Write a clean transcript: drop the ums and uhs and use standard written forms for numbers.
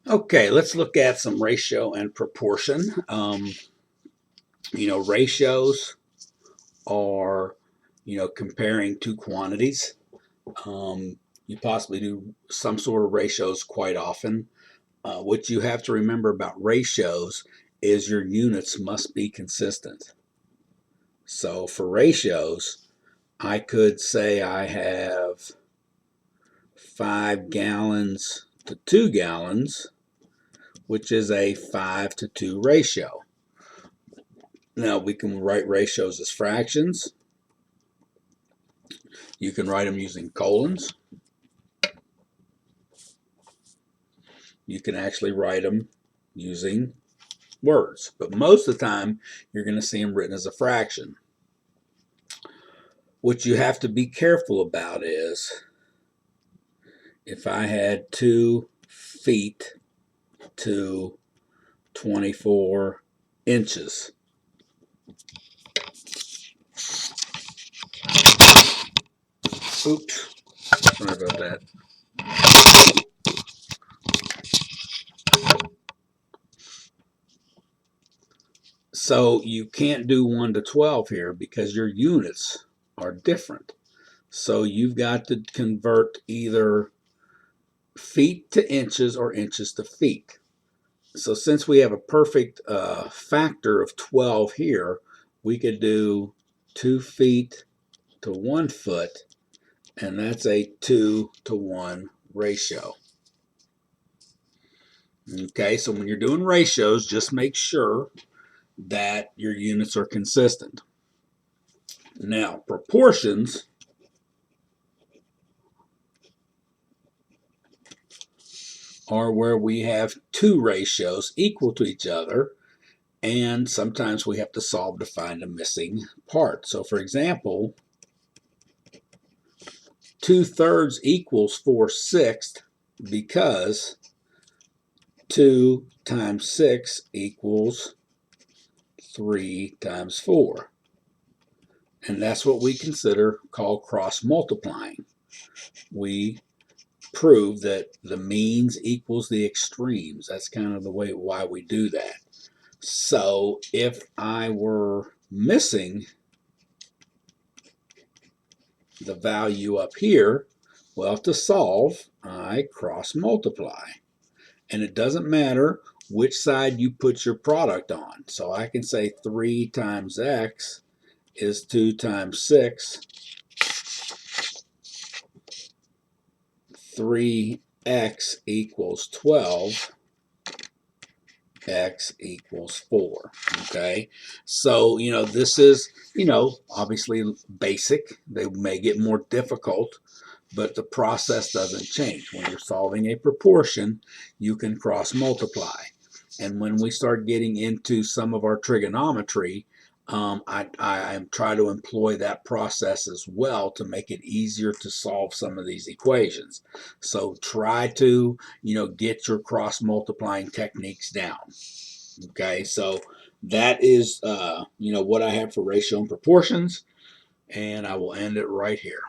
Okay, let's look at some ratio and proportion. Ratios are, comparing two quantities. You possibly do some sort of ratios quite often. What you have to remember about ratios is your units must be consistent. So for ratios, I could say I have 5 gallons to 2 gallons, which is a 5 to 2 ratio. Now we can write ratios as fractions. You can write them using colons. You can actually write them using words, but most of the time you're going to see them written as a fraction. What you have to be careful about is if I had 2 feet to 24 inches. Oops, sorry about that. So you can't do 1 to 12 here because your units are different. So you've got to convert either feet to inches or inches to feet. So since we have a perfect factor of 12 here, we could do 2 feet to 1 foot, and that's a 2 to 1 ratio. Okay, so when you're doing ratios, just make sure that your units are consistent. Now, proportions are where we have two ratios equal to each other, and sometimes we have to solve to find a missing part. So for example, 2/3 equals 4/6 because 2 times 6 equals 3 times 4. And that's what we consider called cross multiplying. We prove that the means equals the extremes. That's kind of the way why we do that. So if I were missing the value up here, well, to solve, I cross multiply. And it doesn't matter which side you put your product on. So I can say 3 times x is 2 times 6. 3x equals 12. X equals 4. Okay, so this is obviously basic. They may get more difficult, but the process doesn't change. When you're solving a proportion, you can cross multiply. And when we start getting into some of our trigonometry, I try to employ that process as well to make it easier to solve some of these equations. So try to, get your cross multiplying techniques down. Okay, so that is, what I have for ratio and proportions, and I will end it right here.